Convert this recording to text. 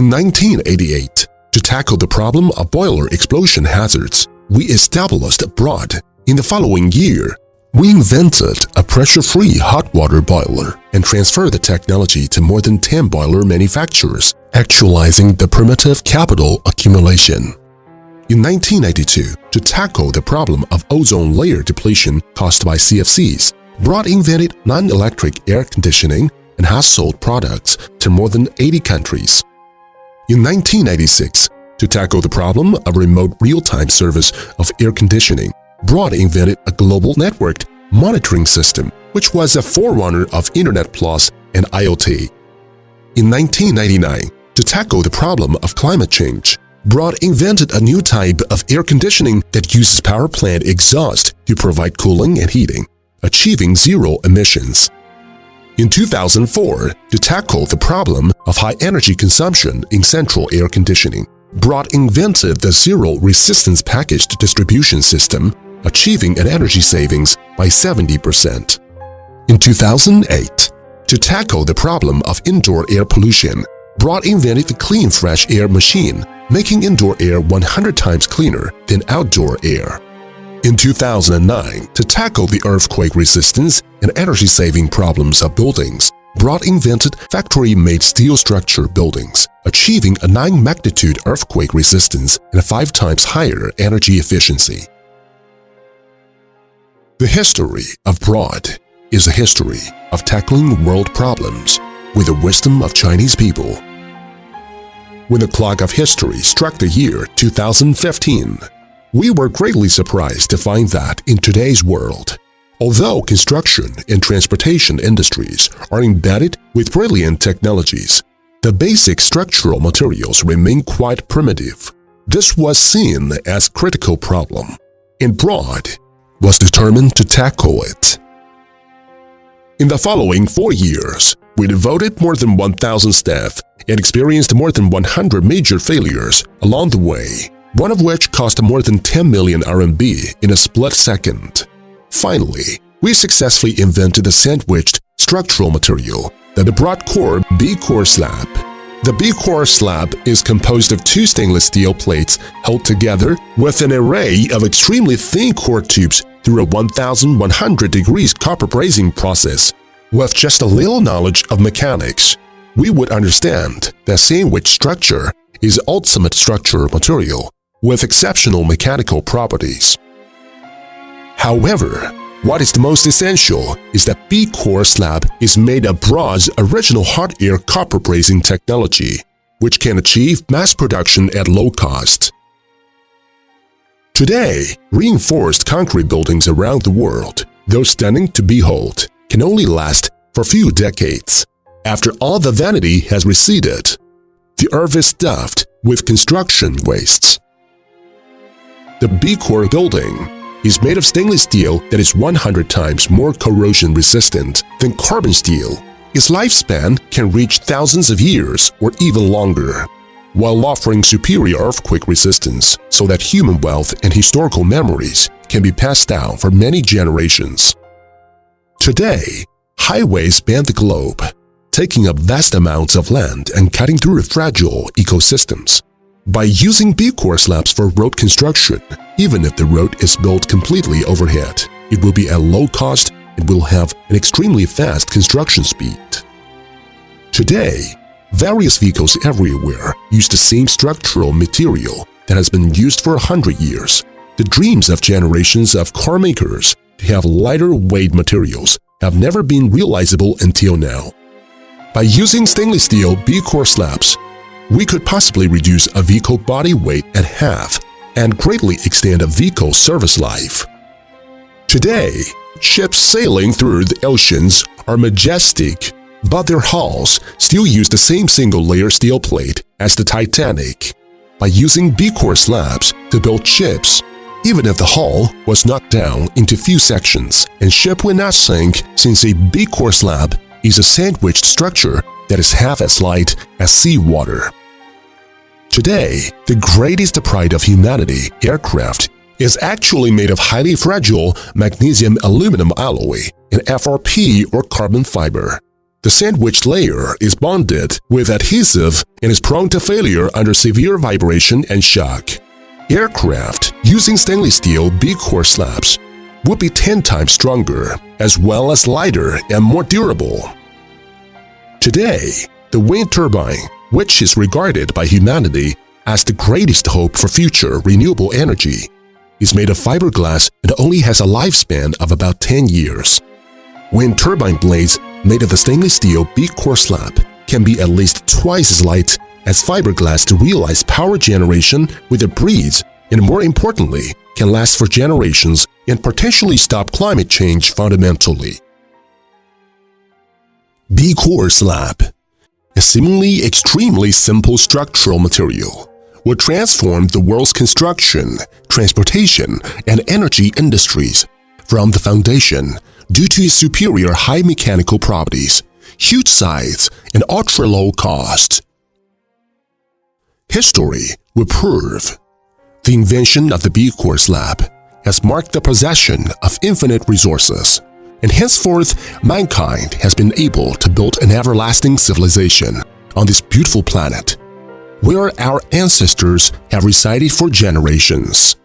In 1988, to tackle the problem of boiler explosion hazards, we established abroad. In the following year, we invented a pressure-free hot water boiler and transferred the technology to more than 10 boiler manufacturers, actualizing the primitive capital accumulation. In 1992, to tackle the problem of ozone layer depletion caused by CFCs, Broad invented non-electric air conditioning and has sold products to more than 80 countries. In 1996, to tackle the problem of remote real-time service of air conditioning, Broad invented a global networked monitoring system, which was a forerunner of Internet Plus and IoT. In 1999, to tackle the problem of climate change, Broad invented a new type of air conditioning that uses power plant exhaust to provide cooling and heating, achieving zero emissions. In 2004, to tackle the problem of high energy consumption in central air conditioning, Broad invented the zero resistance packaged distribution system, achieving an energy savings by 70%. In 2008, to tackle the problem of indoor air pollution, Broad invented the Clean Fresh Air machine, making indoor air 100 times cleaner than outdoor air. In 2009, to tackle the earthquake resistance and energy-saving problems of buildings, Broad invented factory-made steel structure buildings, achieving a 9-magnitude earthquake resistance and a 5 times higher energy efficiency. The history of Broad is a history of tackling world problems with the wisdom of Chinese people. When the clock of history struck the year 2015, we were greatly surprised to find that in today's world, although construction and transportation industries are embedded with brilliant technologies, the basic structural materials remain quite primitive. This was seen as a critical problem, and Broad was determined to tackle it. In the following 4 years, we devoted more than 1,000 staff and experienced more than 100 major failures along the way, one of which cost more than 10 million RMB in a split second. Finally, we successfully invented a sandwiched structural material, the Broad Core B-Core slab. The B-Core slab is composed of 2 stainless steel plates held together with an array of extremely thin core tubes through a 1,100 degrees copper brazing process. With just a little knowledge of mechanics, we would understand that sandwich structure is ultimate structural material with exceptional mechanical properties. However, what is the most essential is that B-Core slab is made of Broad's original hot air copper brazing technology, which can achieve mass production at low cost. Today, reinforced concrete buildings around the world, though stunning to behold, can only last for a few decades. After all the vanity has receded, the earth is stuffed with construction wastes. The B-Core building is made of stainless steel that is 100 times more corrosion resistant than carbon steel. Its lifespan can reach thousands of years or even longer, while offering superior earthquake resistance so that human wealth and historical memories can be passed down for many generations. Today, highways span the globe, taking up vast amounts of land and cutting through fragile ecosystems. By using B-Core slabs for road construction, even if the road is built completely overhead, it will be at low cost and will have an extremely fast construction speed. Today, various vehicles everywhere use the same structural material that has been used for 100 years. The dreams of generations of car makers to have lighter weight materials have never been realizable until now. By using stainless steel B-Core slabs, we could possibly reduce a vehicle body weight at half and greatly extend a vehicle's service life. Today, ships sailing through the oceans are majestic, but their hulls still use the same single-layer steel plate as the Titanic. By using B-Core slabs to build ships, even if the hull was knocked down into few sections, and ship will not sink since a B-Core slab is a sandwiched structure that is half as light as seawater. Today, the greatest pride of humanity, aircraft, is actually made of highly fragile magnesium aluminum alloy, an FRP or carbon fiber. The sandwich layer is bonded with adhesive and is prone to failure under severe vibration and shock. Aircraft using stainless steel B-core slabs would be 10 times stronger, as well as lighter and more durable. Today, the wind turbine, which is regarded by humanity as the greatest hope for future renewable energy, is made of fiberglass and only has a lifespan of about 10 years. Wind turbine blades made of the stainless steel B-core slab can be at least twice as light as fiberglass to realize power generation with a breeze, and more importantly, can last for generations and potentially stop climate change fundamentally. B-core slab, a seemingly extremely simple structural material, will transform the world's construction, transportation, and energy industries from the foundation due to its superior high mechanical properties, huge size, and ultra-low cost. History will prove the invention of the B-core slab has marked the possession of infinite resources, and henceforth mankind has been able to build an everlasting civilization on this beautiful planet, where our ancestors have resided for generations.